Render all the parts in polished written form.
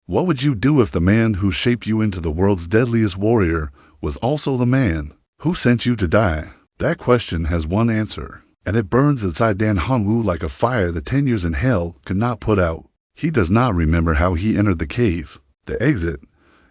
What would you do if the man who shaped you into the world's deadliest warrior was also the man who sent you to die? That question has one answer, and it burns inside Dan Hanwoo like a fire that 10 years in hell could not put out. He does not remember how he entered the cave, the exit.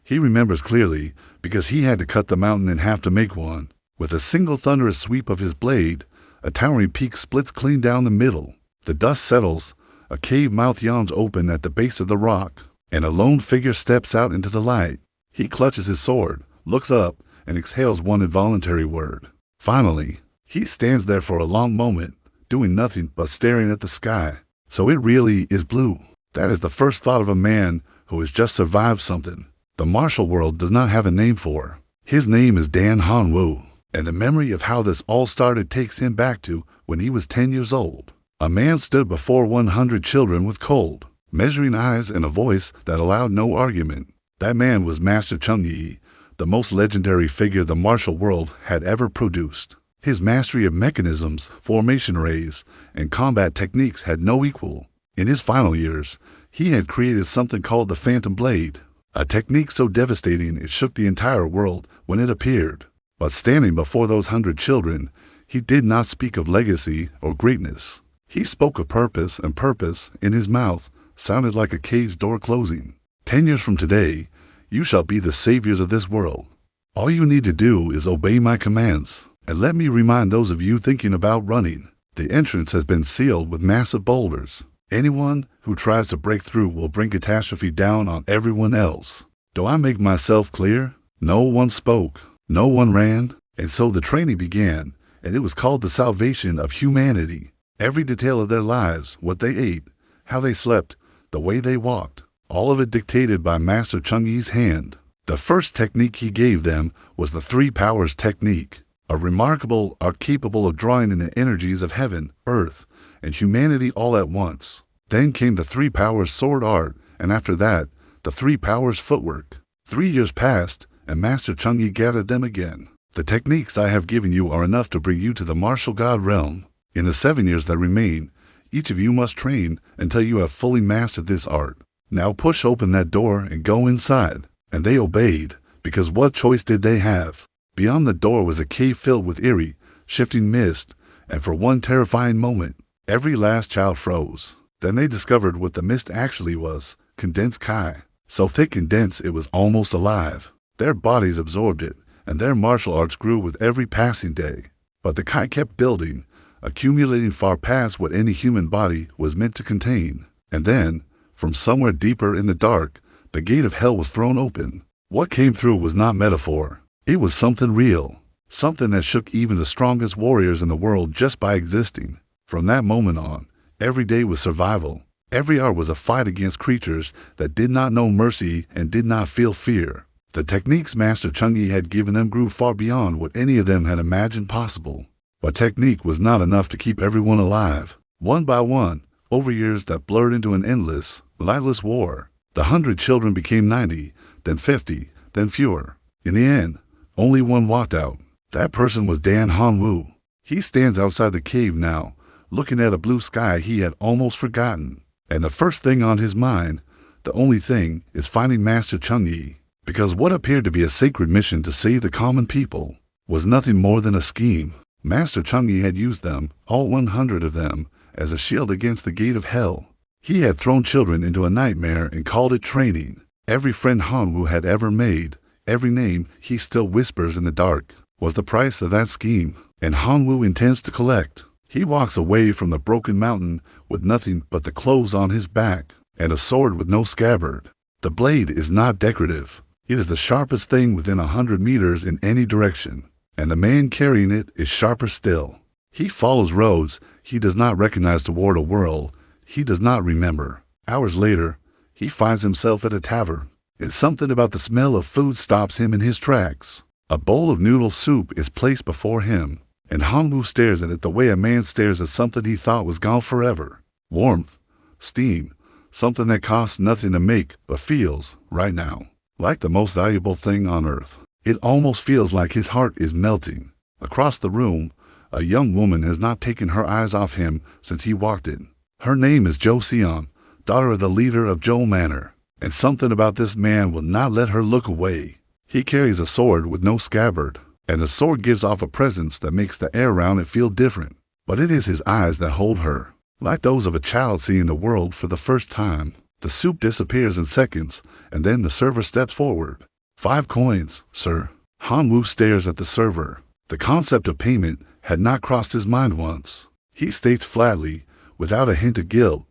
He remembers clearly because he had to cut the mountain in half to make one. With a single thunderous sweep of his blade, a towering peak splits clean down the middle. The dust settles, a cave mouth yawns open at the base of the rock, and a lone figure steps out into the light. He clutches his sword, looks up, and exhales one involuntary word. Finally, he stands there for a long moment, doing nothing but staring at the sky. So it really is blue. That is the first thought of a man who has just survived something the martial world does not have a name for. His name is Dan Hanwoo, and the memory of how this all started takes him back to when he was 10 years old. A man stood before 100 children with cold, measuring eyes and a voice that allowed no argument. That man was Master Chung-Yi, the most legendary figure the martial world had ever produced. His mastery of mechanisms, formation rays, and combat techniques had no equal. In his final years, he had created something called the Phantom Blade, a technique so devastating it shook the entire world when it appeared. But standing before those 100 children, he did not speak of legacy or greatness. He spoke of purpose, and purpose, in his mouth, sounded like a cave's door closing. 10 years from today, you shall be the saviors of this world. All you need to do is obey my commands. And let me remind those of you thinking about running, the entrance has been sealed with massive boulders. Anyone who tries to break through will bring catastrophe down on everyone else. Do I make myself clear? No one spoke, no one ran, and so the training began, and it was called the salvation of humanity. Every detail of their lives, what they ate, how they slept, the way they walked, all of it dictated by Master Chung-Yi's hand. The first technique he gave them was the Three Powers technique. A remarkable art capable of drawing in the energies of heaven, earth, and humanity all at once. Then came the Three Powers sword art, and after that, the Three Powers footwork. 3 years passed, and Master Chung-Yi gathered them again. The techniques I have given you are enough to bring you to the martial god realm. In the 7 years that remain, each of you must train until you have fully mastered this art. Now push open that door and go inside. And they obeyed, because what choice did they have? Beyond the door was a cave filled with eerie, shifting mist, and for one terrifying moment, every last child froze. Then they discovered what the mist actually was, condensed Kai. So thick and dense it was almost alive. Their bodies absorbed it, and their martial arts grew with every passing day. But the Kai kept building, accumulating far past what any human body was meant to contain. And then, from somewhere deeper in the dark, the gate of hell was thrown open. What came through was not metaphor. It was something real, something that shook even the strongest warriors in the world just by existing. From that moment on, every day was survival. Every hour was a fight against creatures that did not know mercy and did not feel fear. The techniques Master Chung-Yi had given them grew far beyond what any of them had imagined possible. But technique was not enough to keep everyone alive. One by one, over years that blurred into an endless, lightless war, the 100 children became 90, then 50, then fewer. In the end, only one walked out. That person was Dan Hanwoo. He stands outside the cave now, looking at a blue sky he had almost forgotten. And the first thing on his mind, the only thing, is finding Master Chung-Yi. Because what appeared to be a sacred mission to save the common people was nothing more than a scheme. Master Chung-Yi had used them, all 100 of them, as a shield against the gate of hell. He had thrown children into a nightmare and called it training. Every friend Hanwoo had ever made, every name he still whispers in the dark, was the price of that scheme, and Hanwoo intends to collect. He walks away from the broken mountain with nothing but the clothes on his back and a sword with no scabbard. The blade is not decorative. It is the sharpest thing within 100 meters in any direction, and the man carrying it is sharper still. He follows roads he does not recognize toward a world he does not remember. Hours later, he finds himself at a tavern, and something about the smell of food stops him in his tracks. A bowl of noodle soup is placed before him, and Hanwoo stares at it the way a man stares at something he thought was gone forever. Warmth, steam, something that costs nothing to make but feels, right now, like the most valuable thing on earth. It almost feels like his heart is melting. Across the room, a young woman has not taken her eyes off him since he walked in. Her name is Jo Seon, daughter of the leader of Joe Manor. And something about this man will not let her look away. He carries a sword with no scabbard, and the sword gives off a presence that makes the air around it feel different. But it is his eyes that hold her, like those of a child seeing the world for the first time. The soup disappears in seconds, and then the server steps forward. 5 coins, sir. Han-woo stares at the server. The concept of payment had not crossed his mind once. He states flatly, without a hint of guilt,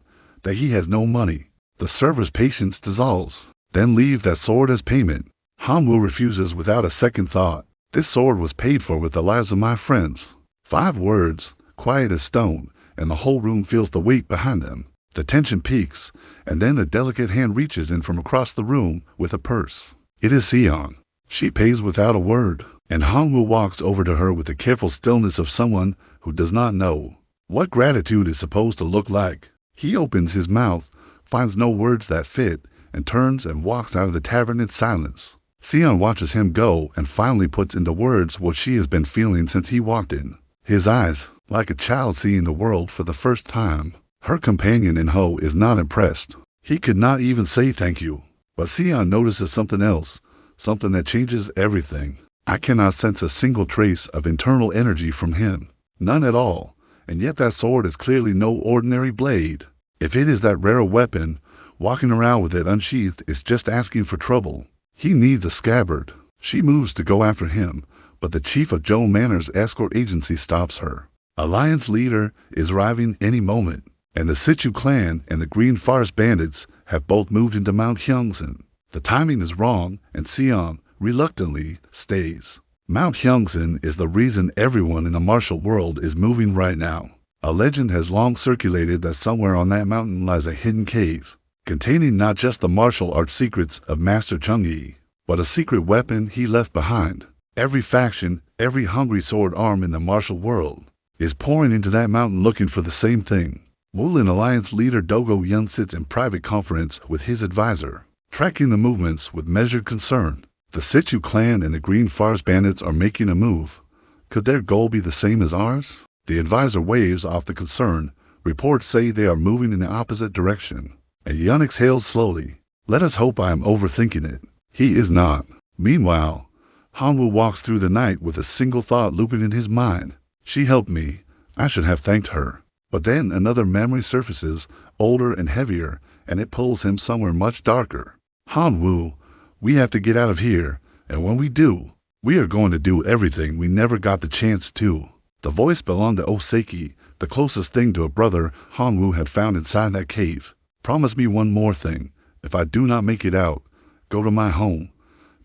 that he has no money. The server's patience dissolves. Then leave that sword as payment. Han-woo refuses without a second thought. This sword was paid for with the lives of my friends. 5 words, quiet as stone, and the whole room feels the weight behind them. The tension peaks, and then a delicate hand reaches in from across the room with a purse. It is Sichuan. She pays without a word, and Han-woo walks over to her with the careful stillness of someone who does not know what gratitude is supposed to look like. He opens his mouth, finds no words that fit, and turns and walks out of the tavern in silence. Sichuan watches him go and finally puts into words what she has been feeling since he walked in. His eyes, like a child seeing the world for the first time. Her companion in Ho is not impressed. He could not even say thank you. But Sichuan notices something else, something that changes everything. I cannot sense a single trace of internal energy from him. None at all. And yet that sword is clearly no ordinary blade. If it is that rare weapon, walking around with it unsheathed is just asking for trouble. He needs a scabbard. She moves to go after him, but the chief of Joe Manor's escort agency stops her. Alliance leader is arriving any moment, and the Sichuan clan and the Green Forest bandits have both moved into Mount Hyungsan. The timing is wrong, and Sichuan, reluctantly, stays. Mount Hyungsan is the reason everyone in the martial world is moving right now. A legend has long circulated that somewhere on that mountain lies a hidden cave, containing not just the martial art secrets of Master Chung-Yi, but a secret weapon he left behind. Every faction, every hungry sword arm in the martial world, is pouring into that mountain looking for the same thing. Wulin Alliance leader Dogo Yun sits in private conference with his advisor, tracking the movements with measured concern. The Sichuan clan and the Green Forest bandits are making a move. Could their goal be the same as ours? The advisor waves off the concern. Reports say they are moving in the opposite direction. And Yun exhales slowly. Let us hope I am overthinking it. He is not. Meanwhile, Han-woo walks through the night with a single thought looping in his mind. She helped me. I should have thanked her. But then another memory surfaces, older and heavier, and it pulls him somewhere much darker. Han-woo, we have to get out of here, and when we do, we are going to do everything we never got the chance to. The voice belonged to Oseki, the closest thing to a brother Han-woo had found inside that cave. Promise me one more thing. If I do not make it out, go to my home.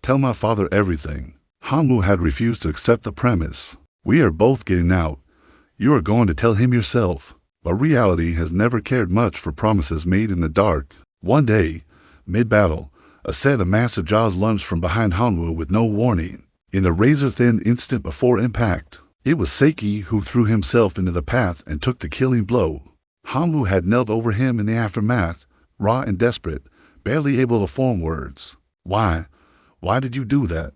Tell my father everything. Han-woo had refused to accept the premise. We are both getting out. You are going to tell him yourself. But reality has never cared much for promises made in the dark. One day, mid-battle, a set of massive jaws lunged from behind Han-woo with no warning. In the razor-thin instant before impact, it was Seki who threw himself into the path and took the killing blow. Han-woo had knelt over him in the aftermath, raw and desperate, barely able to form words. Why? Why did you do that?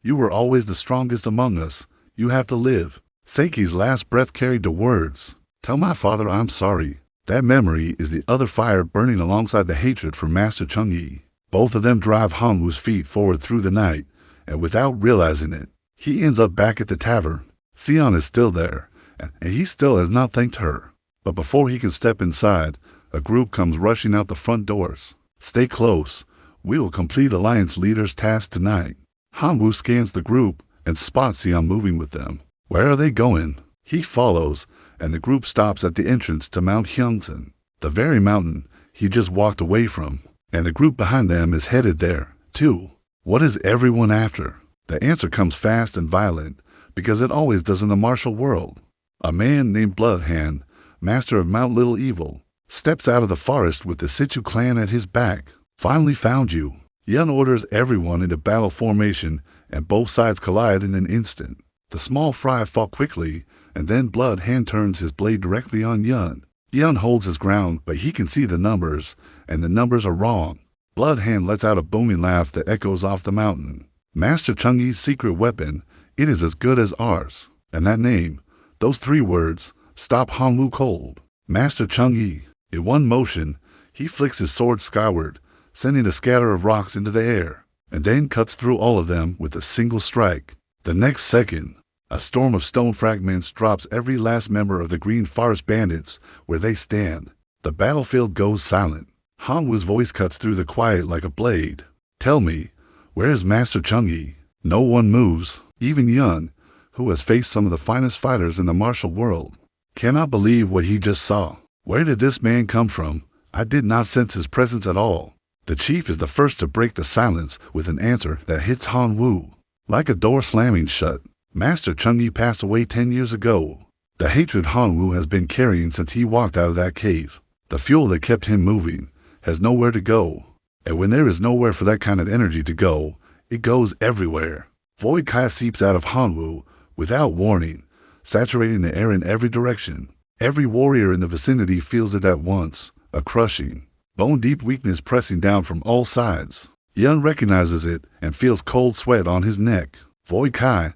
You were always the strongest among us. You have to live. Seki's last breath carried the words. Tell my father I'm sorry. That memory is the other fire burning alongside the hatred for Master Chung-Yi. Both of them drive Han-woo's feet forward through the night, and without realizing it, he ends up back at the tavern. Sichuan is still there, and he still has not thanked her. But before he can step inside, a group comes rushing out the front doors. Stay close. We will complete Alliance leader's task tonight. Han-woo scans the group and spots Sichuan moving with them. Where are they going? He follows, and the group stops at the entrance to Mount Hyungsan, the very mountain he just walked away from. And the group behind them is headed there, too. What is everyone after? The answer comes fast and violent, because it always does in the martial world. A man named Bloodhand, master of Mount Little Evil, steps out of the forest with the Sichuan clan at his back. Finally found you. Yun orders everyone into battle formation, and both sides collide in an instant. The small fry fall quickly, and then Bloodhand turns his blade directly on Yun. Yun holds his ground, but he can see the numbers, and the numbers are wrong. Bloodhand lets out a booming laugh that echoes off the mountain. Master Chung-Yi's secret weapon, it is as good as ours. And that name, those 3 words, stop Han-woo cold. Master Chung-Yi. In one motion, he flicks his sword skyward, sending a scatter of rocks into the air, and then cuts through all of them with a single strike. The next second, a storm of stone fragments drops every last member of the Green Forest Bandits where they stand. The battlefield goes silent. Han Wu's voice cuts through the quiet like a blade. Tell me, where is Master Chung-Yi? No one moves, even Yun, who has faced some of the finest fighters in the martial world. Cannot believe what he just saw. Where did this man come from? I did not sense his presence at all. The chief is the first to break the silence with an answer that hits Han Wu like a door slamming shut. Master Chung-Yi passed away 10 years ago. The hatred Han Wu has been carrying since he walked out of that cave, the fuel that kept him moving, has nowhere to go. And when there is nowhere for that kind of energy to go, it goes everywhere. Void Kai seeps out of Han Wu without warning, saturating the air in every direction. Every warrior in the vicinity feels it at once, a crushing, bone-deep weakness pressing down from all sides. Yun recognizes it and feels cold sweat on his neck. Void Kai,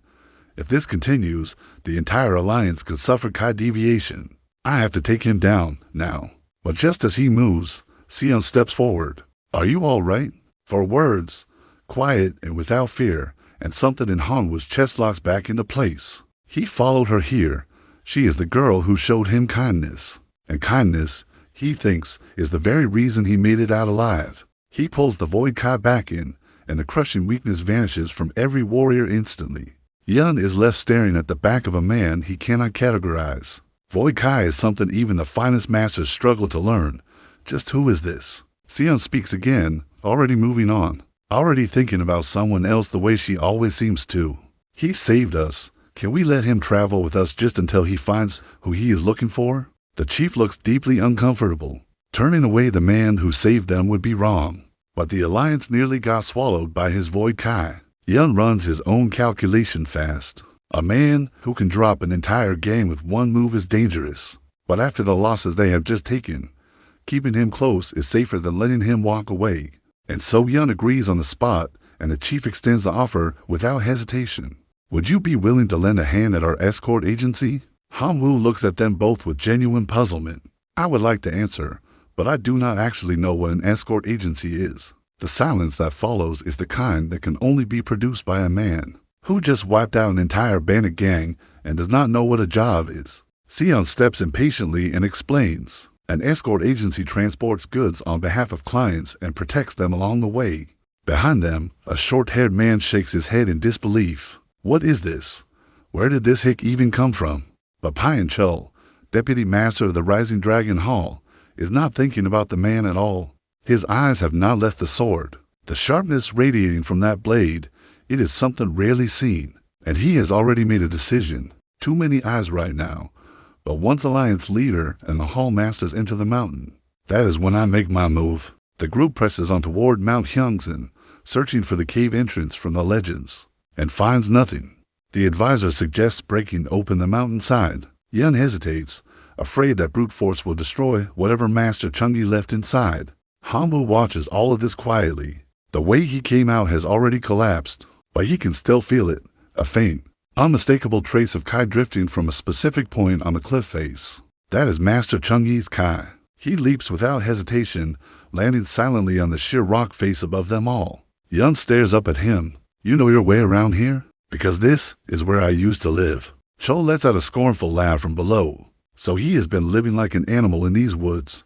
if this continues, the entire alliance could suffer Kai deviation. I have to take him down now. But just as he moves, Sion steps forward. Are you all right? For words, quiet and without fear, and something in Han Wu's chest locks back into place. He followed her here. She is the girl who showed him kindness. And kindness, he thinks, is the very reason he made it out alive. He pulls the Void Kai back in, and the crushing weakness vanishes from every warrior instantly. Yun is left staring at the back of a man he cannot categorize. Void Kai is something even the finest masters struggle to learn. Just who is this? Sion speaks again, already moving on, already thinking about someone else the way she always seems to. He saved us. Can we let him travel with us just until he finds who he is looking for? The chief looks deeply uncomfortable. Turning away the man who saved them would be wrong. But the alliance nearly got swallowed by his Void Kai. Yun runs his own calculation fast. A man who can drop an entire gang with one move is dangerous. But after the losses they have just taken, keeping him close is safer than letting him walk away. And so Yun agrees on the spot, and the chief extends the offer without hesitation. Would you be willing to lend a hand at our escort agency? Han Wu looks at them both with genuine puzzlement. I would like to answer, but I do not actually know what an escort agency is. The silence that follows is the kind that can only be produced by a man who just wiped out an entire bandit gang and does not know what a job is. Sion steps impatiently and explains. An escort agency transports goods on behalf of clients and protects them along the way. Behind them, a short-haired man shakes his head in disbelief. What is this? Where did this hick even come from? But Payan Chul, deputy master of the Rising Dragon Hall, is not thinking about the man at all. His eyes have not left the sword. The sharpness radiating from that blade, it is something rarely seen. And he has already made a decision. Too many eyes right now. But once Alliance leader and the hall masters enter the mountain, that is when I make my move. The group presses on toward Mount Hyungsan, searching for the cave entrance from the legends, and finds nothing. The advisor suggests breaking open the mountainside. Yun hesitates, afraid that brute force will destroy whatever Master Chung-Yi left inside. Han Wu watches all of this quietly. The way he came out has already collapsed, but he can still feel it, a faint, unmistakable trace of Kai drifting from a specific point on the cliff face. That is Master Chung-Yi's Kai. He leaps without hesitation, landing silently on the sheer rock face above them all. Yun stares up at him. You know your way around here? Because this is where I used to live. Chul lets out a scornful laugh from below. So he has been living like an animal in these woods.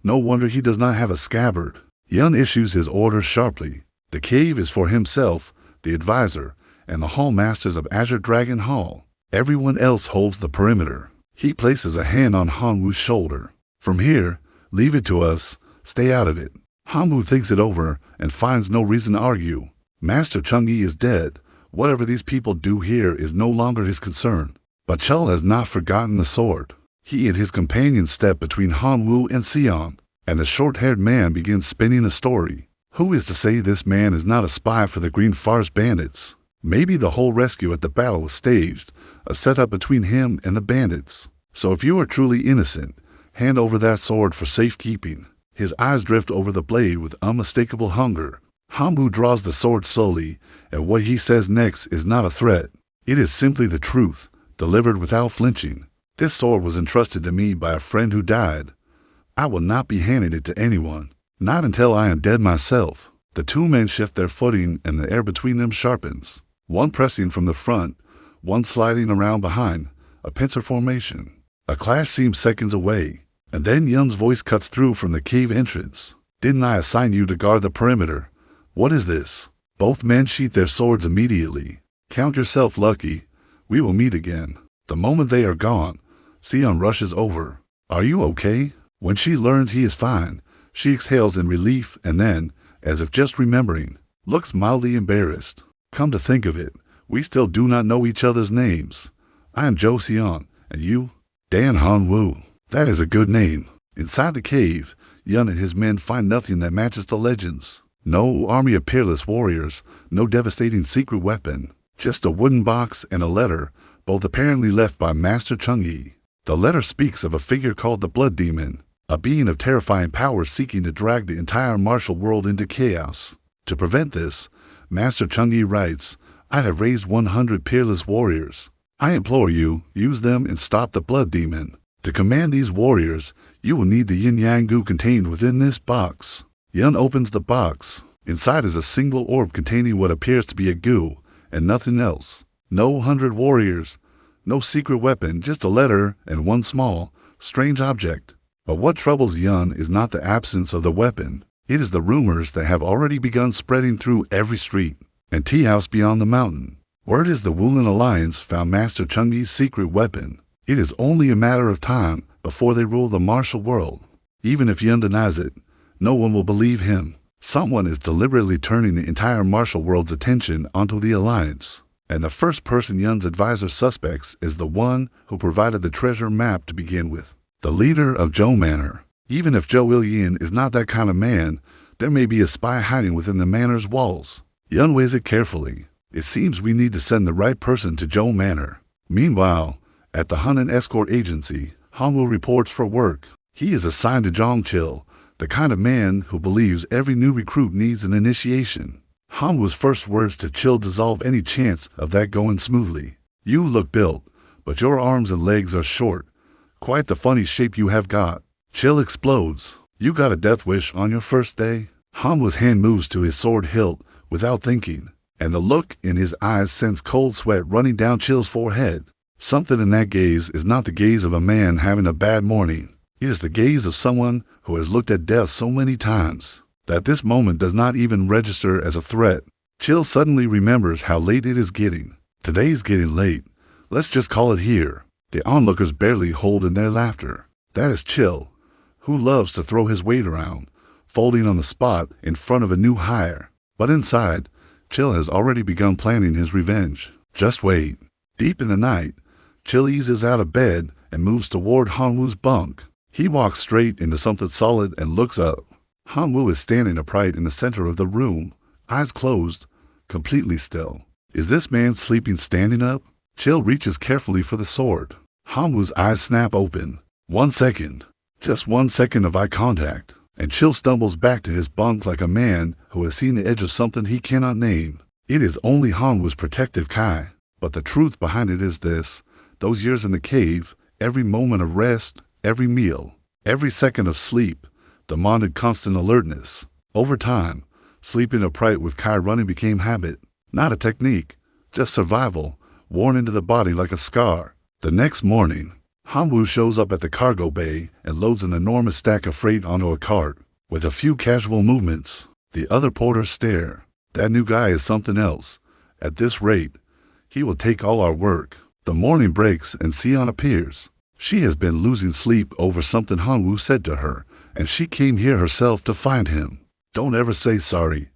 No wonder he does not have a scabbard. Yun issues his orders sharply. The cave is for himself, the advisor, and the hall masters of Azure Dragon Hall. Everyone else holds the perimeter. He places a hand on Han Wu's shoulder. From here, leave it to us, stay out of it. Han Wu thinks it over and finds no reason to argue. Master Chung-Yi is dead. Whatever these people do here is no longer his concern. But Chul has not forgotten the sword. He and his companions step between Han Wu and Sion, and the short-haired man begins spinning a story. Who is to say this man is not a spy for the Green Forest Bandits? Maybe the whole rescue at the battle was staged, a setup between him and the bandits. So if you are truly innocent, hand over that sword for safekeeping. His eyes drift over the blade with unmistakable hunger. Han Wu draws the sword slowly, and what he says next is not a threat. It is simply the truth, delivered without flinching. This sword was entrusted to me by a friend who died. I will not be handing it to anyone. Not until I am dead myself. The two men shift their footing and the air between them sharpens. One pressing from the front, one sliding around behind, a pincer formation. A clash seems seconds away, and then Yun's voice cuts through from the cave entrance. Didn't I assign you to guard the perimeter? What is this? Both men sheath their swords immediately. Count yourself lucky. We will meet again. The moment they are gone, Sichuan rushes over. Are you okay? When she learns he is fine, she exhales in relief and then, as if just remembering, looks mildly embarrassed. Come to think of it, we still do not know each other's names. I am Joe Sichuan, and you? Dan Han-woo. That is a good name. Inside the cave, Yun and his men find nothing that matches the legends. No army of peerless warriors, no devastating secret weapon. Just a wooden box and a letter, both apparently left by Master Chung-Yi. The letter speaks of a figure called the Blood Demon, a being of terrifying power seeking to drag the entire martial world into chaos. To prevent this, Master Chung-Yi writes, I have raised 100 peerless warriors. I implore you, use them and stop the Blood Demon. To command these warriors, you will need the yin-yang goo contained within this box. Yun opens the box. Inside is a single orb containing what appears to be a goo, and nothing else. No 100 warriors, no secret weapon, just a letter and one small, strange object. But what troubles Yun is not the absence of the weapon. It is the rumors that have already begun spreading through every street and tea house beyond the mountain. Word is the Wulin Alliance found Master Chung-Yi's secret weapon. It is only a matter of time before they rule the martial world. Even if Yun denies it, no one will believe him. Someone is deliberately turning the entire martial world's attention onto the Alliance. And the first person Yun's advisor suspects is the one who provided the treasure map to begin with. The leader of Joe Manor. Even if Joe Il-yin is not that kind of man, there may be a spy hiding within the manor's walls. Yun weighs it carefully. It seems we need to send the right person to Joe Manor. Meanwhile, at the Hunan escort agency, Han-woo reports for work. He is assigned to Zhongchil, the kind of man who believes every new recruit needs an initiation. Han-woo's first words to Chil dissolve any chance of that going smoothly. You look built, but your arms and legs are short. Quite the funny shape you have got. Chil explodes. You got a death wish on your first day? Han-woo's hand moves to his sword hilt without thinking, and the look in his eyes sends cold sweat running down Chil's forehead. Something in that gaze is not the gaze of a man having a bad morning. It is the gaze of someone who has looked at death so many times that this moment does not even register as a threat. Chil suddenly remembers how late it is getting. Today's getting late. Let's just call it here. The onlookers barely hold in their laughter. That is Chil, who loves to throw his weight around, folding on the spot in front of a new hire. But inside, Chil has already begun planning his revenge. Just wait. Deep in the night, Chil eases out of bed and moves toward Han-woo's bunk. He walks straight into something solid and looks up. Han-woo is standing upright in the center of the room, eyes closed, completely still. Is this man sleeping standing up? Chil reaches carefully for the sword. Han-woo's eyes snap open. 1 second. Just 1 second of eye contact, and Chil stumbles back to his bunk like a man who has seen the edge of something he cannot name. It is only Han-woo's protective Kai. But the truth behind it is this. Those years in the cave, every moment of rest, every meal, every second of sleep, demanded constant alertness. Over time, sleeping upright with Kai running became habit, not a technique, just survival, worn into the body like a scar. The next morning, Han-woo shows up at the cargo bay and loads an enormous stack of freight onto a cart. With a few casual movements, the other porters stare. That new guy is something else. At this rate, he will take all our work. The morning breaks and Sichuan appears. She has been losing sleep over something Han-woo said to her, and she came here herself to find him. Don't ever say sorry.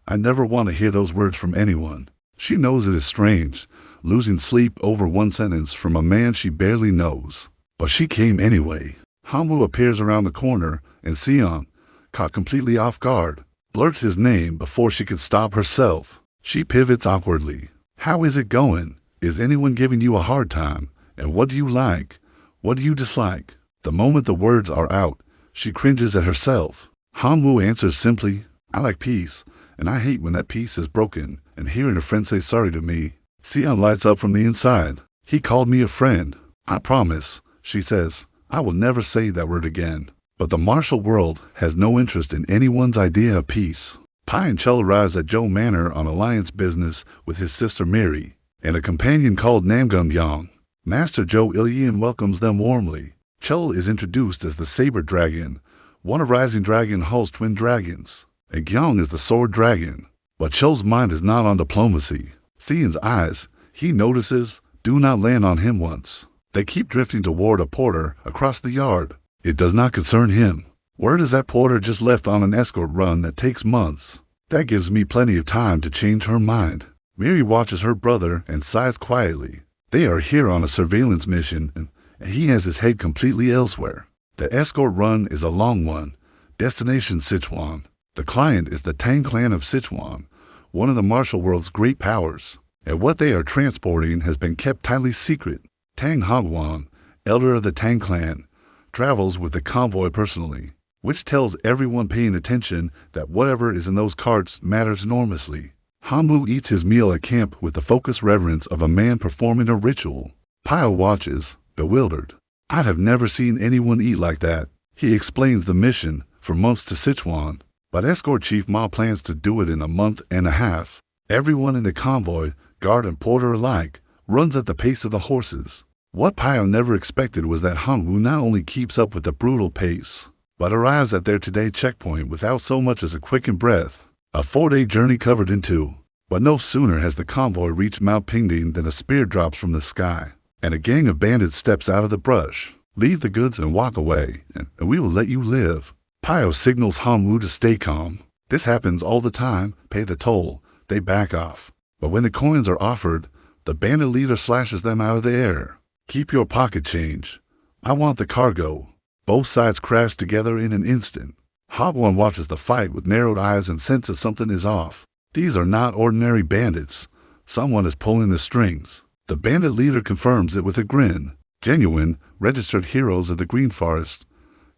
I never want to hear those words from anyone. She knows it is strange, losing sleep over one sentence from a man she barely knows. But she came anyway. Han-woo appears around the corner, and Sichuan, caught completely off guard, blurts his name before she could stop herself. She pivots awkwardly. How is it going? Is anyone giving you a hard time? And what do you like? What do you dislike? The moment the words are out, she cringes at herself. Han-woo answers simply, I like peace, and I hate when that peace is broken, and hearing a friend say sorry to me. Sichuan lights up from the inside. He called me a friend. I promise, she says, I will never say that word again. But But the martial world has no interest in anyone's idea of peace. Pai and Chul arrives at Joe Manor on alliance business with his sister Mary and a companion called Namgung Yang. Master Joe Ilyin welcomes them warmly. Chul is introduced as the Saber Dragon, one of Rising Dragon Hall's twin dragons, and Gyong is the Sword Dragon. But Chul's mind is not on diplomacy. Xian's eyes, he notices, do not land on him once. They keep drifting toward a porter across the yard. It does not concern him. Word is that porter just left on an escort run that takes months. That gives me plenty of time to change her mind. Mary watches her brother and sighs quietly. They are here on a surveillance mission, and he has his head completely elsewhere. The escort run is a long one. Destination Sichuan. The client is the Tang clan of Sichuan, one of the martial world's great powers, and what they are transporting has been kept tightly secret. Tang Hongwan, elder of the Tang clan, travels with the convoy personally, which tells everyone paying attention that whatever is in those carts matters enormously. Hanwu eats his meal at camp with the focused reverence of a man performing a ritual. Pio watches, bewildered. "I have never seen anyone eat like that." He explains the mission for months to Sichuan, but Escort Chief Ma plans to do it in a month and a half. Everyone in the convoy, guard and porter alike, runs at the pace of the horses. What Pio never expected was that Hanwu not only keeps up with the brutal pace, but arrives at their today checkpoint without so much as a quickened breath. A 4-day journey covered in two. But no sooner has the convoy reached Mount Pingding than a spear drops from the sky, and a gang of bandits steps out of the brush. "Leave the goods and walk away, and we will let you live." Pio signals Hanwu to stay calm. This happens all the time. Pay the toll. They back off. But when the coins are offered, the bandit leader slashes them out of the air. "Keep your pocket change. I want the cargo." Both sides crash together in an instant. Hogwan watches the fight with narrowed eyes and senses something is off. These are not ordinary bandits. Someone is pulling the strings. The bandit leader confirms it with a grin. "Genuine, registered heroes of the Green Forest.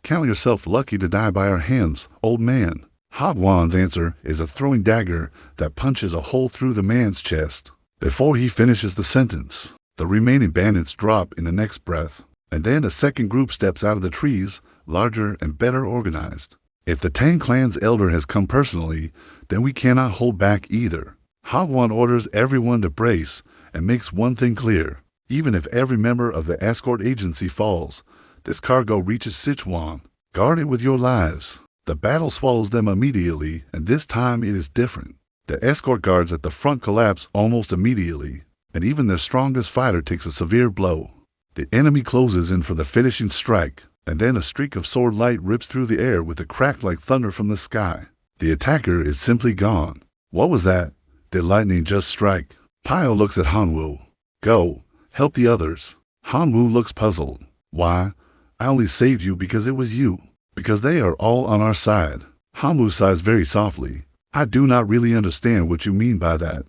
Count yourself lucky to die by our hands, old man." Hogwan's answer is a throwing dagger that punches a hole through the man's chest. Before he finishes the sentence, the remaining bandits drop in the next breath, and then a second group steps out of the trees, larger and better organized. If the Tang clan's elder has come personally, then we cannot hold back either. Hogwan orders everyone to brace and makes one thing clear. Even if every member of the escort agency falls, this cargo reaches Sichuan. Guard it with your lives. The battle swallows them immediately, and this time it is different. The escort guards at the front collapse almost immediately, and even their strongest fighter takes a severe blow. The enemy closes in for the finishing strike, and then a streak of sword light rips through the air with a crack like thunder from the sky. The attacker is simply gone. What was that? Did lightning just strike? Pio looks at Hanwu. "Go, help the others." Hanwu looks puzzled. "Why? I only saved you because it was you. Because they are all on our side." Hanwu sighs very softly. "I do not really understand what you mean by that,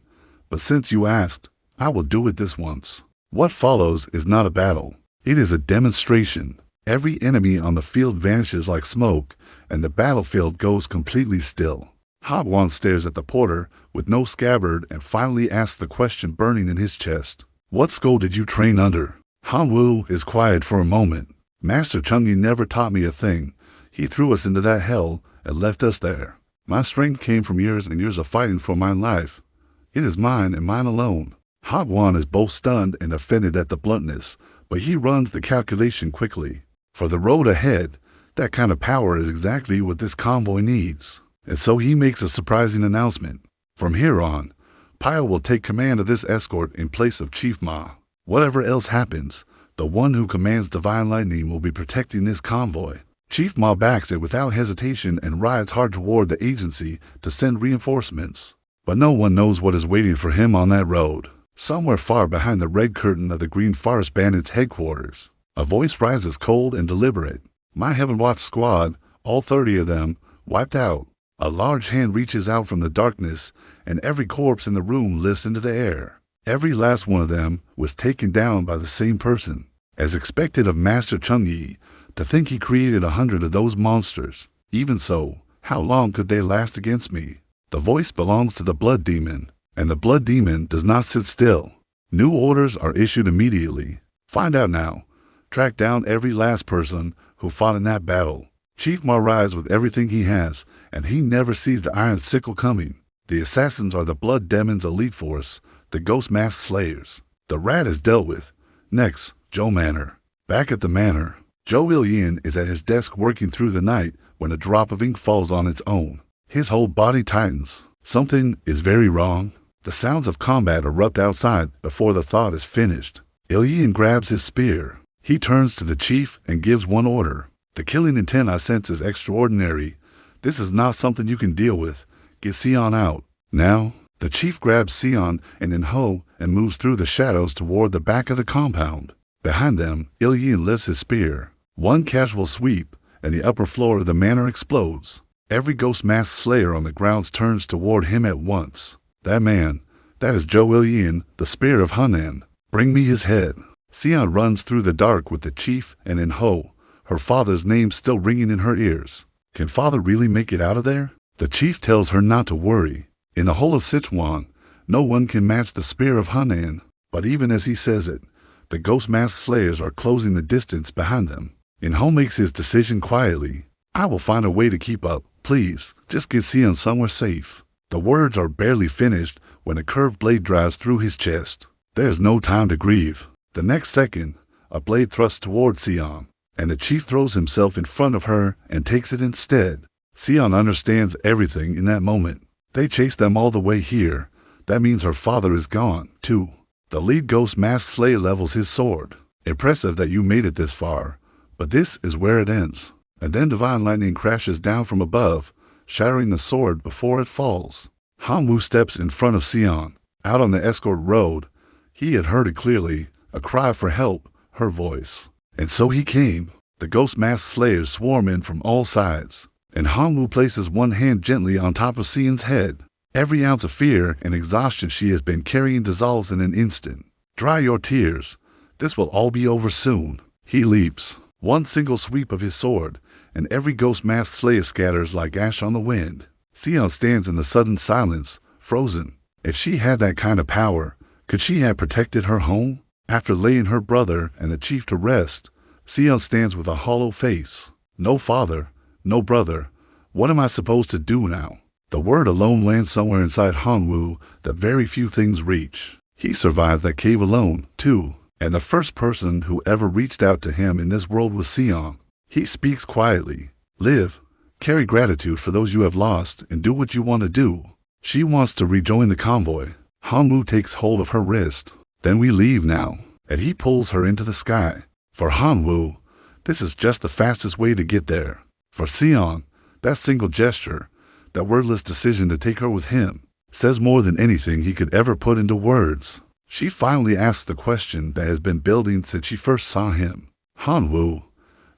but since you asked, I will do it this once." What follows is not a battle. It is a demonstration. Every enemy on the field vanishes like smoke, and the battlefield goes completely still. Hogwan stares at the porter with no scabbard and finally asks the question burning in his chest. "What school did you train under?" Hanwu is quiet for a moment. "Master Chung-Yi never taught me a thing. He threw us into that hell and left us there. My strength came from years and years of fighting for my life. It is mine and mine alone." Hogwan is both stunned and offended at the bluntness, but he runs the calculation quickly. For the road ahead, that kind of power is exactly what this convoy needs. And so he makes a surprising announcement. From here on, Pio will take command of this escort in place of Chief Ma. Whatever else happens, the one who commands Divine Lightning will be protecting this convoy. Chief Ma backs it without hesitation and rides hard toward the agency to send reinforcements. But no one knows what is waiting for him on that road. Somewhere far behind the red curtain of the Green Forest Bandits' headquarters, a voice rises cold and deliberate. "My Heaven Watch squad, all 30 of them, wiped out." A large hand reaches out from the darkness, and every corpse in the room lifts into the air. Every last one of them was taken down by the same person. As expected of Master Chung-Yi, to think he created 100 of those monsters. Even so, how long could they last against me? The voice belongs to the Blood Demon, and the Blood Demon does not sit still. New orders are issued immediately. Find out now. Track down every last person who fought in that battle. Chief Ma rides with everything he has, and he never sees the iron sickle coming. The assassins are the Blood Demon's elite force, the Ghost Mask Slayers. The rat is dealt with. Next, Joe Manor. Back at the manor, Joe Il-yin is at his desk working through the night when a drop of ink falls on its own. His whole body tightens. Something is very wrong. The sounds of combat erupt outside before the thought is finished. Il-yin grabs his spear. He turns to the chief and gives one order. The killing intent I sense is extraordinary. This is not something you can deal with. Get Sion out. Now, the chief grabs Sion and In-ho and moves through the shadows toward the back of the compound. Behind them, Il-yin lifts his spear. One casual sweep, and the upper floor of the manor explodes. Every Ghost Mask Slayer on the grounds turns toward him at once. That man, that is Joe Il-yin, the spear of Hunan. Bring me his head. Sion runs through the dark with the chief and In-ho, her father's name still ringing in her ears. Can father really make it out of there? The chief tells her not to worry. In the whole of Sichuan, no one can match the spear of Hunan. But even as he says it, the Ghost Mask Slayers are closing the distance behind them. In-ho makes his decision quietly. I will find a way to keep up. Please, just get Sion somewhere safe. The words are barely finished when a curved blade drives through his chest. There is no time to grieve. The next second, a blade thrusts toward Sion, and the chief throws himself in front of her and takes it instead. Sion understands everything in that moment. They chased them all the way here. That means her father is gone, too. The lead Ghost Mask Slayer levels his sword. Impressive that you made it this far, but this is where it ends. And then divine lightning crashes down from above, shattering the sword before it falls. Han-woo steps in front of Sion. Out on the escort road, he had heard it clearly, a cry for help, her voice. And so he came. The Ghost Mask Slayers swarm in from all sides, and Han-woo places one hand gently on top of Sion's head. Every ounce of fear and exhaustion she has been carrying dissolves in an instant. Dry your tears. This will all be over soon. He leaps. One single sweep of his sword, and every Ghost Mask Slayer scatters like ash on the wind. Sion stands in the sudden silence, frozen. If she had that kind of power, could she have protected her home? After laying her brother and the chief to rest, Sion stands with a hollow face. No father, no brother. What am I supposed to do now? The word alone lands somewhere inside Han-woo that very few things reach. He survived that cave alone, too, and the first person who ever reached out to him in this world was Sion. He speaks quietly. Live, carry gratitude for those you have lost, and do what you want to do. She wants to rejoin the convoy. Han-woo takes hold of her wrist. Then we leave now, and he pulls her into the sky. For Han-woo, this is just the fastest way to get there. For Sion, that single gesture, that wordless decision to take her with him, says more than anything he could ever put into words. She finally asks the question that has been building since she first saw him. Han-woo,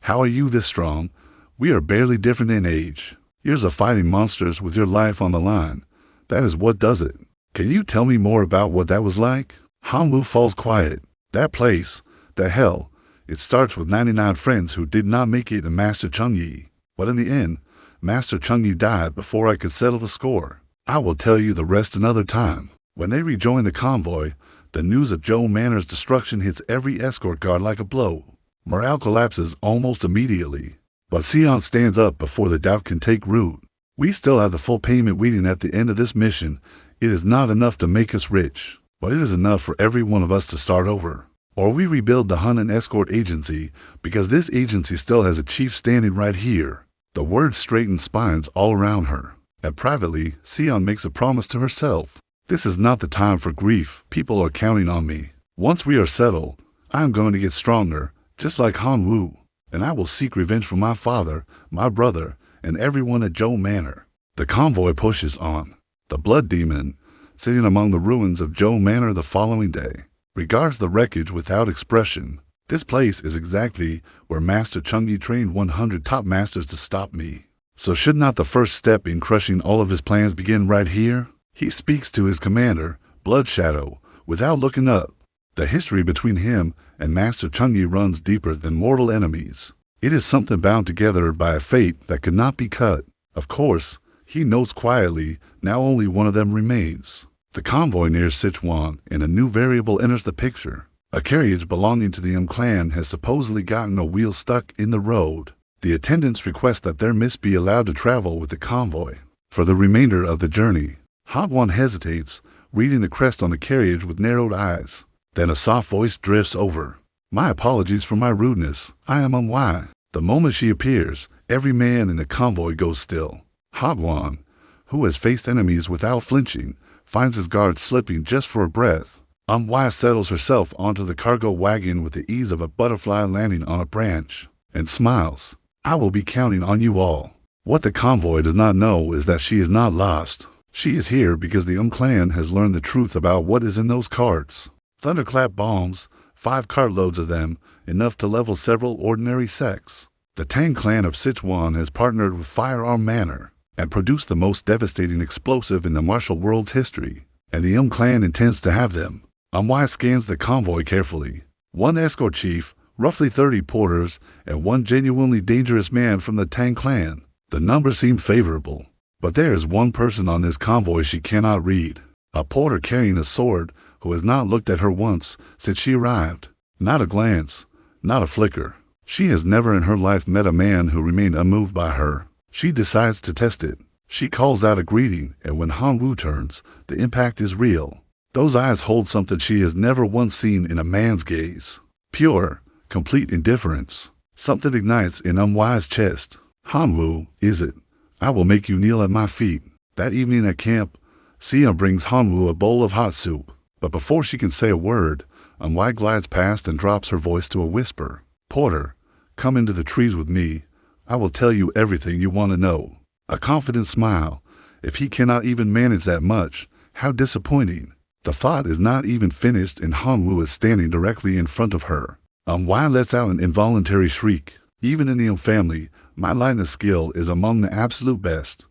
how are you this strong? We are barely different in age. Years of fighting monsters with your life on the line. That is what does it. Can you tell me more about what that was like? Han-woo falls quiet. That place, that hell, it starts with 99 friends who did not make it to Master Chung-Yi. But in the end, Master Chung-Yi died before I could settle the score. I will tell you the rest another time. When they rejoin the convoy, the news of Joe Manor's destruction hits every escort guard like a blow. Morale collapses almost immediately. But Sion stands up before the doubt can take root. We still have the full payment waiting at the end of this mission. It is not enough to make us rich, but it is enough for every one of us to start over. Or we rebuild the Hunan Escort Agency, because this agency still has a chief standing right here. The words straighten spines all around her. And privately, Sion makes a promise to herself. This is not the time for grief. People are counting on me. Once we are settled, I am going to get stronger, just like Han-woo. And I will seek revenge for my father, my brother, and everyone at Joe Manor. The convoy pushes on. The Blood Demon, sitting among the ruins of Joe Manor the following day, regards the wreckage without expression. This place is exactly where Master Chung-Yi trained 100 top masters to stop me. So should not the first step in crushing all of his plans begin right here? He speaks to his commander, Blood Shadow, without looking up. The history between him and Master Chung-Yi runs deeper than mortal enemies. It is something bound together by a fate that could not be cut. Of course, he notes quietly, now only one of them remains. The convoy nears Sichuan, and a new variable enters the picture. A carriage belonging to the clan has supposedly gotten a wheel stuck in the road. The attendants request that their miss be allowed to travel with the convoy for the remainder of the journey. Hagwon hesitates, reading the crest on the carriage with narrowed eyes. Then a soft voice drifts over. My apologies for my rudeness. I am Manhwa. The moment she appears, every man in the convoy goes still. Hagwon, who has faced enemies without flinching, finds his guard slipping just for a breath. Manhwa settles herself onto the cargo wagon with the ease of a butterfly landing on a branch, and smiles. I will be counting on you all. What the convoy does not know is that she is not lost. She is here because the clan has learned the truth about what is in those carts. Thunderclap bombs, 5 cartloads of them, enough to level several ordinary sects. The Tang clan of Sichuan has partnered with Firearm Manor and produced the most devastating explosive in the martial world's history, and the clan intends to have them. Manhwa scans the convoy carefully. 1 escort chief, roughly 30 porters, and 1 genuinely dangerous man from the Tang clan. The numbers seem favorable, but there is one person on this convoy she cannot read. A porter carrying a sword who has not looked at her once since she arrived. Not a glance, not a flicker. She has never in her life met a man who remained unmoved by her. She decides to test it. She calls out a greeting, and when Han-woo turns, the impact is real. Those eyes hold something she has never once seen in a man's gaze. Pure, complete indifference. Something ignites in Manhwa's chest. Han-woo, is it? I will make you kneel at my feet. That evening at camp, Sia brings Han-woo a bowl of hot soup. But before she can say a word, Manhwa glides past and drops her voice to a whisper. Porter, come into the trees with me. I will tell you everything you want to know. A confident smile. If he cannot even manage that much, how disappointing. The thought is not even finished and Han-woo is standing directly in front of her. Manhwa lets out an involuntary shriek. Even in the family, my lightness skill is among the absolute best.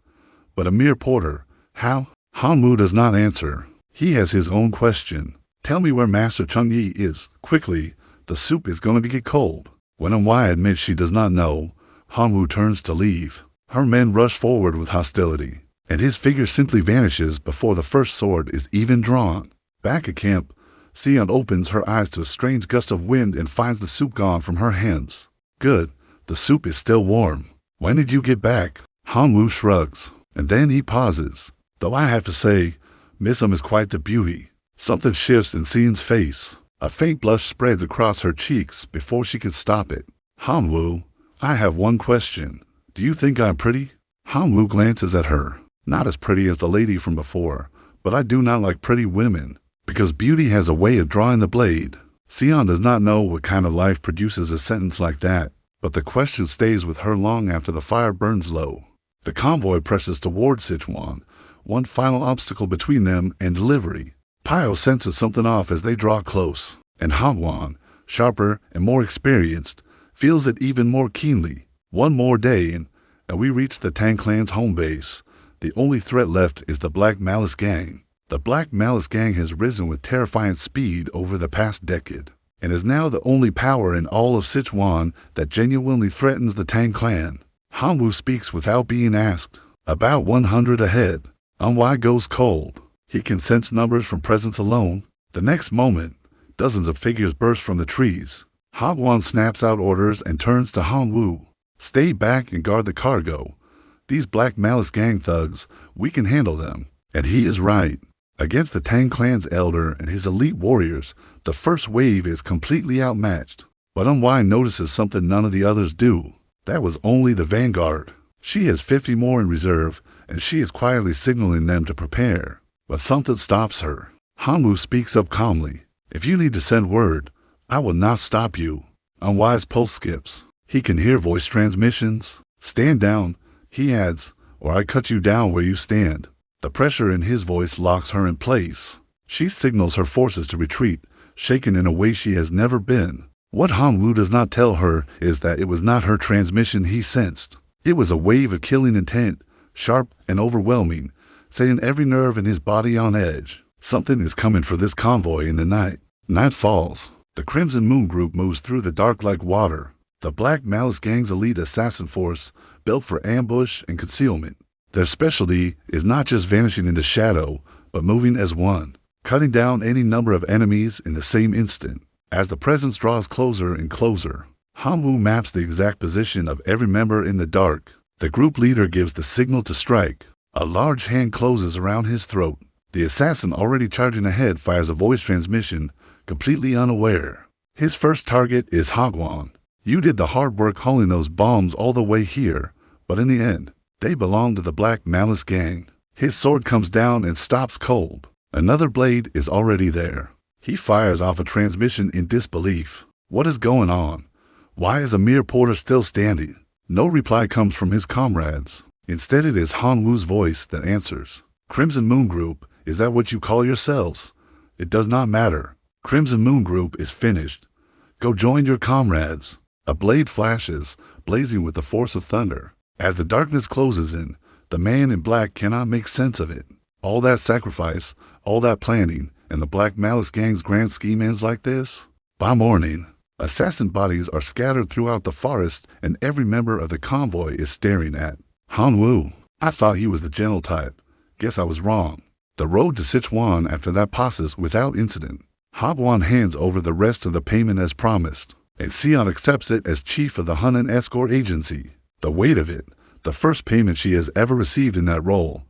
But a mere porter, how? Han-woo does not answer. He has his own question. Tell me where Master Chung-Yi is. Quickly, the soup is going to get cold. When Manhwa admits she does not know, Han-woo turns to leave. Her men rush forward with hostility, and his figure simply vanishes before the first sword is even drawn. Back at camp, Sion opens her eyes to a strange gust of wind and finds the soup gone from her hands. Good, the soup is still warm. When did you get back? Han-woo shrugs, and then he pauses. Though I have to say, Miss is quite the beauty. Something shifts in Sion's face. A faint blush spreads across her cheeks before she can stop it. Han-woo, I have one question. Do you think I'm pretty? Han-woo glances at her. Not as pretty as the lady from before, but I do not like pretty women, because beauty has a way of drawing the blade. Sion does not know what kind of life produces a sentence like that, but the question stays with her long after the fire burns low. The convoy presses toward Sichuan, one final obstacle between them and delivery. Pio senses something off as they draw close, and Hagwon, sharper and more experienced, feels it even more keenly. One more day and we reach the Tang clan's home base. The only threat left is the Black Malice Gang. The Black Malice Gang has risen with terrifying speed over the past decade, and is now the only power in all of Sichuan that genuinely threatens the Tang clan. Han-woo speaks without being asked. About 100 ahead. Manhwa goes cold. He can sense numbers from presence alone. The next moment, dozens of figures burst from the trees. Hagwon snaps out orders and turns to Han-woo. Stay back and guard the cargo. These Black Malice Gang thugs, we can handle them. And he is right. Against the Tang clan's elder and his elite warriors, the first wave is completely outmatched. But Manhwa notices something none of the others do. That was only the vanguard. She has 50 more in reserve, and she is quietly signaling them to prepare. But something stops her. Han-woo speaks up calmly. If you need to send word, I will not stop you. Manhwa's pulse skips. He can hear voice transmissions. Stand down, he adds, or I cut you down where you stand. The pressure in his voice locks her in place. She signals her forces to retreat, shaken in a way she has never been. What Han-woo does not tell her is that it was not her transmission he sensed. It was a wave of killing intent, sharp and overwhelming, setting every nerve in his body on edge. Something is coming for this convoy in the night. Night falls. The Crimson Moon Group moves through the dark like water. The Black Malice Gang's elite assassin force, built for ambush and concealment. Their specialty is not just vanishing into shadow, but moving as one, cutting down any number of enemies in the same instant. As the presence draws closer and closer, Hanwoo maps the exact position of every member in the dark. The group leader gives the signal to strike. A large hand closes around his throat. The assassin already charging ahead fires a voice transmission, completely unaware. His first target is Hagwon. You did the hard work hauling those bombs all the way here, but in the end, they belong to the Black Malice gang. His sword comes down and stops cold. Another blade is already there. He fires off a transmission in disbelief. What is going on? Why is Amir Porter still standing? No reply comes from his comrades. Instead, it is Hanwoo's voice that answers. Crimson Moon Group, is that what you call yourselves? It does not matter. Crimson Moon Group is finished. Go join your comrades. A blade flashes, blazing with the force of thunder. As the darkness closes in, the man in black cannot make sense of it. All that sacrifice, all that planning, and the Black Malice gang's grand scheme ends like this? By morning, assassin bodies are scattered throughout the forest and every member of the convoy is staring at Hanwoo. I thought he was the gentle type. Guess I was wrong. The road to Sichuan after that passes without incident. Hagwon hands over the rest of the payment as promised, and Sion accepts it as chief of the Hunan escort agency. The weight of it, the first payment she has ever received in that role,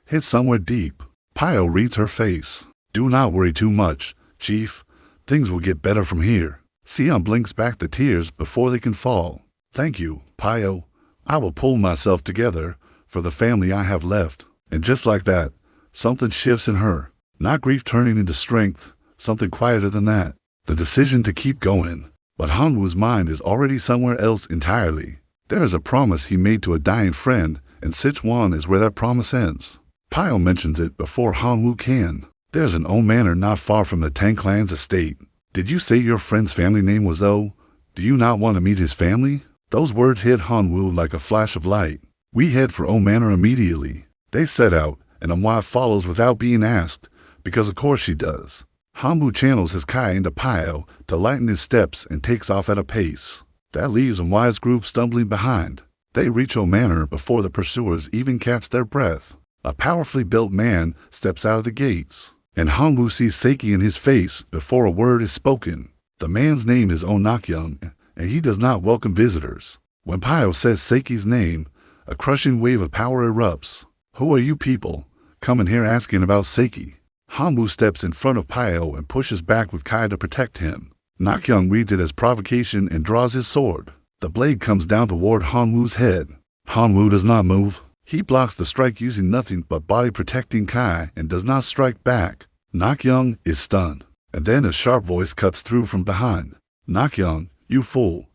hits somewhere deep. Pio reads her face. Do not worry too much, Chief. Things will get better from here. Sion blinks back the tears before they can fall. Thank you, Pio. I will pull myself together for the family I have left. And just like that, something shifts in her. Not grief turning into strength, something quieter than that. The decision to keep going. But Hanwoo's mind is already somewhere else entirely. There is a promise he made to a dying friend, and Sichuan is where that promise ends. Pio mentions it before Hanwoo can. There's an old manor not far from the Tang clan's estate. Did you say your friend's family name was O? Do you not want to meet his family? Those words hit Hanwoo like a flash of light. We head for O Manor immediately. They set out, and Amwa follows without being asked, because of course she does. Hanwoo channels his Kai into Pio to lighten his steps and takes off at a pace. That leaves Amwa's group stumbling behind. They reach O Manor before the pursuers even catch their breath. A powerfully built man steps out of the gates, and Hanwoo sees Seiki in his face before a word is spoken. The man's name is Oh Nakyung, and he does not welcome visitors. When Pio says Seiki's name, a crushing wave of power erupts. Who are you people, coming here asking about Seiki? Hanwoo steps in front of Pio and pushes back with Kai to protect him. Nakyung reads it as provocation and draws his sword. The blade comes down toward Hanwoo's head. Hanwoo does not move. He blocks the strike using nothing but body-protecting Kai and does not strike back. Nakyung is stunned, and then a sharp voice cuts through from behind. Nakyung, you fool.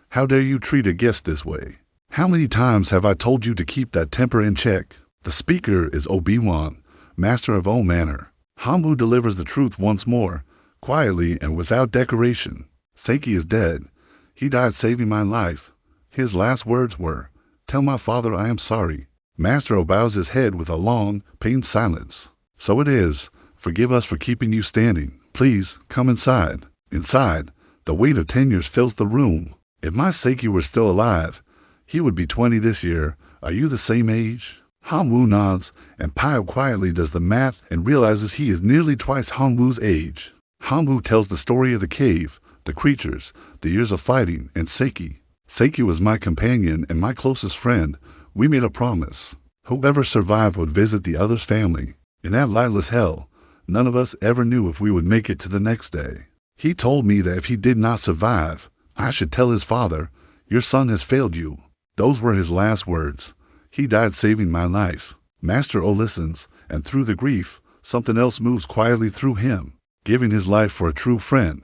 How dare you treat a guest this way? How many times have I told you to keep that temper in check? The speaker is Obi-Wan, master of O Manor. Hanwoo delivers the truth once more, quietly and without decoration. Seiki is dead. He died saving my life. His last words were, "Tell my father I am sorry." Master O bows his head with a long, pained silence. So it is. Forgive us for keeping you standing. Please, come inside. Inside, the weight of 10 years fills the room. If my Seiki were still alive, he would be 20 this year. Are you the same age? Hanwoo nods, and Pio quietly does the math and realizes he is nearly twice Hanwoo's age. Hanwoo tells the story of the cave, the creatures, the years of fighting, and Seiki. Seiki was my companion and my closest friend. We made a promise. Whoever survived would visit the other's family. In that lightless hell, none of us ever knew if we would make it to the next day. He told me that if he did not survive, I should tell his father, "Your son has failed you." Those were his last words. He died saving my life. Master O listens, and through the grief, something else moves quietly through him, giving his life for a true friend.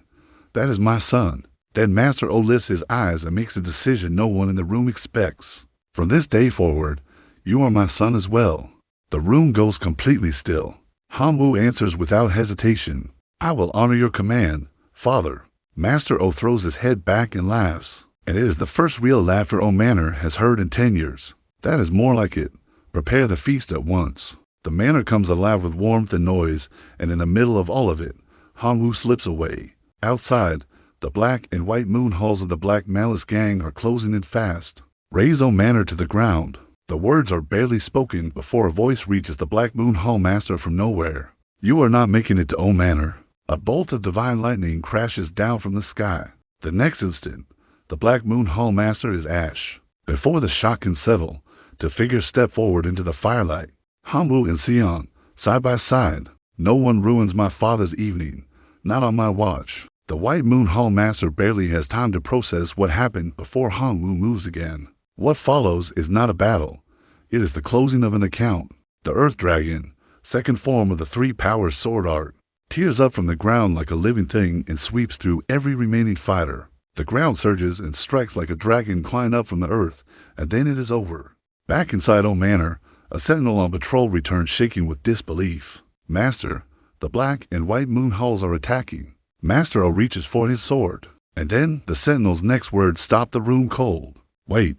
That is my son. Then Master O lifts his eyes and makes a decision no one in the room expects. From this day forward, you are my son as well. The room goes completely still. Hanwoo answers without hesitation. I will honor your command, father. Master O throws his head back and laughs, and it is the first real laughter O Manor has heard in 10 years. That is more like it. Prepare the feast at once. The manor comes alive with warmth and noise, and in the middle of all of it, Hanwoo slips away. Outside, the black and white moon halls of the Black Malice gang are closing in fast. Raise O Manor to the ground. The words are barely spoken before a voice reaches the Black Moon Hall Master from nowhere. You are not making it to O Manor. A bolt of divine lightning crashes down from the sky. The next instant, The Black Moon Hall Master is Ash. Before the shock can settle, the figures step forward into the firelight. Han-woo and Sichuan, side by side. No one ruins my father's evening. Not on my watch. The White Moon Hall Master barely has time to process what happened before Han-woo moves again. What follows is not a battle. It is the closing of an account. The Earth Dragon, second form of the three-power sword art, tears up from the ground like a living thing and sweeps through every remaining fighter. The ground surges and strikes like a dragon climb up from the earth, and then it is over. Back inside Joe Manor, a sentinel on patrol returns shaking with disbelief. Master, the Black and White Moon Halls are attacking. Master O reaches for his sword, and then the sentinel's next words stop the room cold. Wait,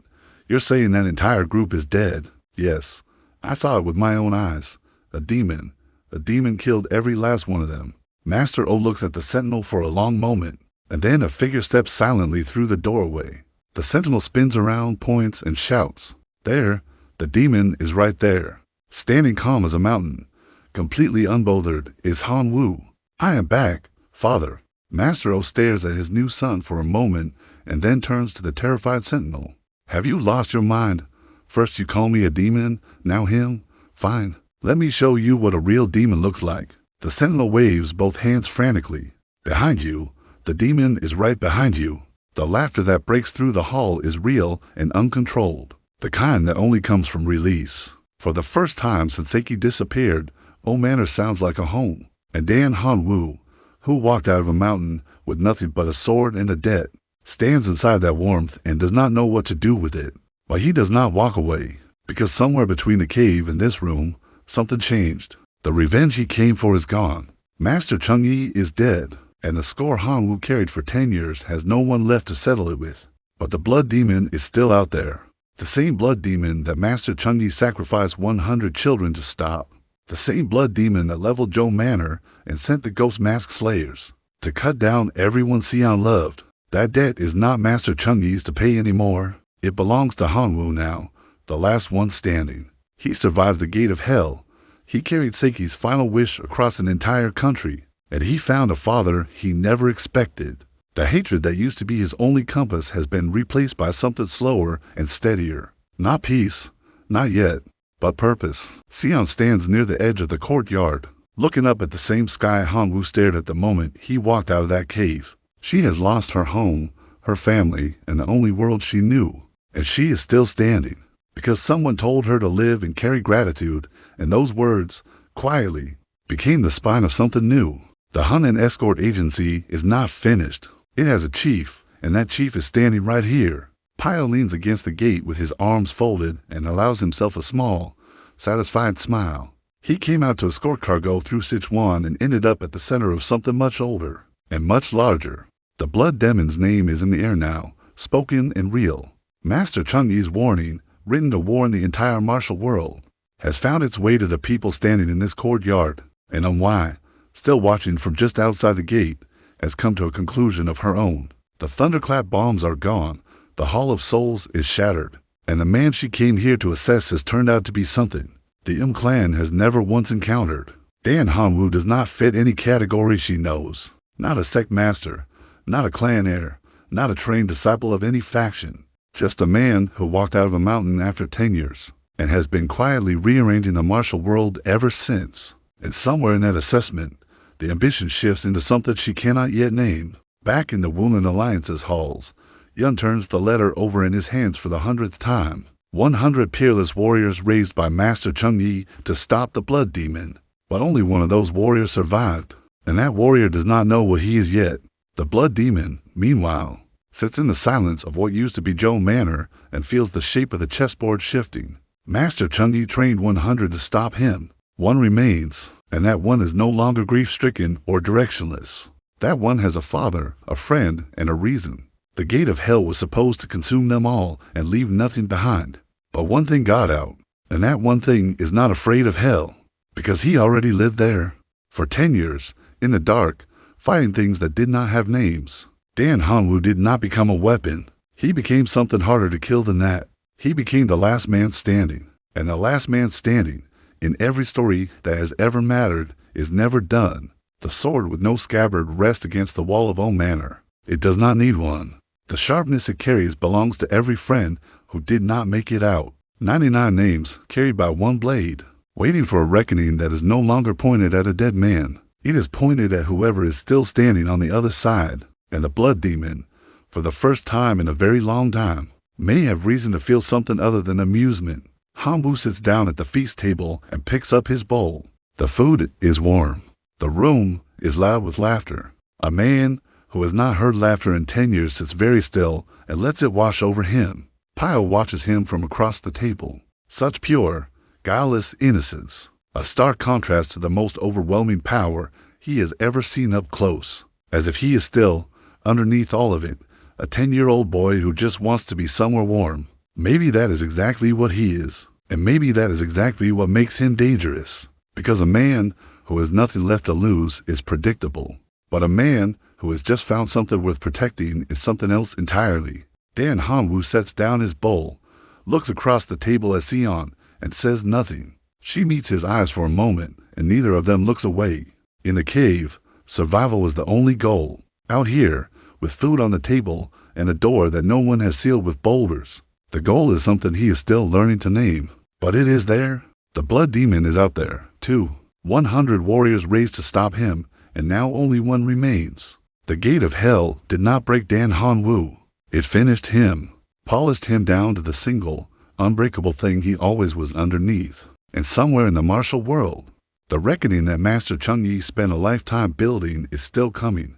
you're saying that entire group is dead? Yes, I saw it with my own eyes. A demon killed every last one of them. Master O looks at the sentinel for a long moment, and then a figure steps silently through the doorway. The sentinel spins around, points, and shouts. There, the demon is right there, standing calm as a mountain. Completely unbothered is Han-woo. I am back, father. Master O stares at his new son for a moment and then turns to the terrified sentinel. Have you lost your mind? First you call me a demon, now him? Fine, let me show you what a real demon looks like. The sentinel waves both hands frantically. Behind you, the demon is right behind you. The laughter that breaks through the hall is real and uncontrolled, the kind that only comes from release. For the first time since Seiki disappeared, Joe Manor sounds like a home. And Dan Han-woo, who walked out of a mountain with nothing but a sword and a debt, stands inside that warmth and does not know what to do with it. But he does not walk away, because somewhere between the cave and this room, something changed. The revenge he came for is gone. Master Chung-Yi is dead, and the score Han-woo carried for 10 years has no one left to settle it with. But the blood demon is still out there. The same blood demon that Master Chung-Yi sacrificed 100 children to stop. The same blood demon that leveled Joe Manor and sent the Ghost Mask Slayers to cut down everyone Sichuan loved. That debt is not Master Chung-Yi's to pay anymore. It belongs to Han-woo now, the last one standing. He survived the gate of hell. He carried Seiki's final wish across an entire country, and he found a father he never expected. The hatred that used to be his only compass has been replaced by something slower and steadier. Not peace, not yet, but purpose. Sichuan stands near the edge of the courtyard, looking up at the same sky Han-woo stared at the moment he walked out of that cave. She has lost her home, her family, and the only world she knew. And she is still standing, because someone told her to live and carry gratitude, and those words, quietly, became the spine of something new. The hunt and escort agency is not finished. It has a chief, and that chief is standing right here. Pio leans against the gate with his arms folded and allows himself a small, satisfied smile. He came out to escort cargo through Sichuan and ended up at the center of something much older and much larger. The blood demon's name is in the air now, spoken and real. Master Chung-Yi's warning, written to warn the entire martial world, has found its way to the people standing in this courtyard, and Why, still watching from just outside the gate, has come to a conclusion of her own. The thunderclap bombs are gone, the Hall of Souls is shattered, and the man she came here to assess has turned out to be something the clan has never once encountered. Dan Han-woo does not fit any category she knows. Not a sect master, not a clan heir, not a trained disciple of any faction. Just a man who walked out of a mountain after 10 years, and has been quietly rearranging the martial world ever since. And somewhere in that assessment, the ambition shifts into something she cannot yet name. Back in the Woolen Alliance's halls, Yun turns the letter over in his hands for the 100th time. 100 peerless warriors raised by Master Chung-Yi to stop the blood demon. But only one of those warriors survived, and that warrior does not know what he is yet. The blood demon, meanwhile, sits in the silence of what used to be Joe Manor and feels the shape of the chessboard shifting. Master Chung-Yi trained 100 to stop him. One remains, and that one is no longer grief-stricken or directionless. That one has a father, a friend, and a reason. The gate of hell was supposed to consume them all and leave nothing behind. But one thing got out, and that one thing is not afraid of hell, because he already lived there. For 10 years, in the dark, fighting things that did not have names. Dan Han-woo did not become a weapon. He became something harder to kill than that. He became the last man standing. And the last man standing, in every story that has ever mattered, is never done. The sword with no scabbard rests against the wall of Joe Manor. It does not need one. The sharpness it carries belongs to every friend who did not make it out. 99 names carried by one blade, waiting for a reckoning that is no longer pointed at a dead man. It is pointed at whoever is still standing on the other side. And the blood demon, for the first time in a very long time, may have reason to feel something other than amusement. Han-woo sits down at the feast table and picks up his bowl. The food is warm. The room is loud with laughter. A man who has not heard laughter in 10 years sits very still and lets it wash over him. Pyle watches him from across the table. Such pure, guileless innocence. A stark contrast to the most overwhelming power he has ever seen up close. As if he is still, underneath all of it, a 10-year-old boy who just wants to be somewhere warm. Maybe that is exactly what he is. And maybe that is exactly what makes him dangerous. Because a man who has nothing left to lose is predictable. But a man who has just found something worth protecting is something else entirely. Then Han-woo sets down his bowl, looks across the table at Sion, and says nothing. She meets his eyes for a moment, and neither of them looks away. In the cave, survival was the only goal. Out here, with food on the table and a door that no one has sealed with boulders, the goal is something he is still learning to name. But it is there. The blood demon is out there, too. 100 warriors raised to stop him, and now only one remains. The gate of hell did not break Dan Han-woo. It finished him, polished him down to the single, unbreakable thing he always was underneath. And somewhere in the martial world, the reckoning that Master Chung-Yi spent a lifetime building is still coming.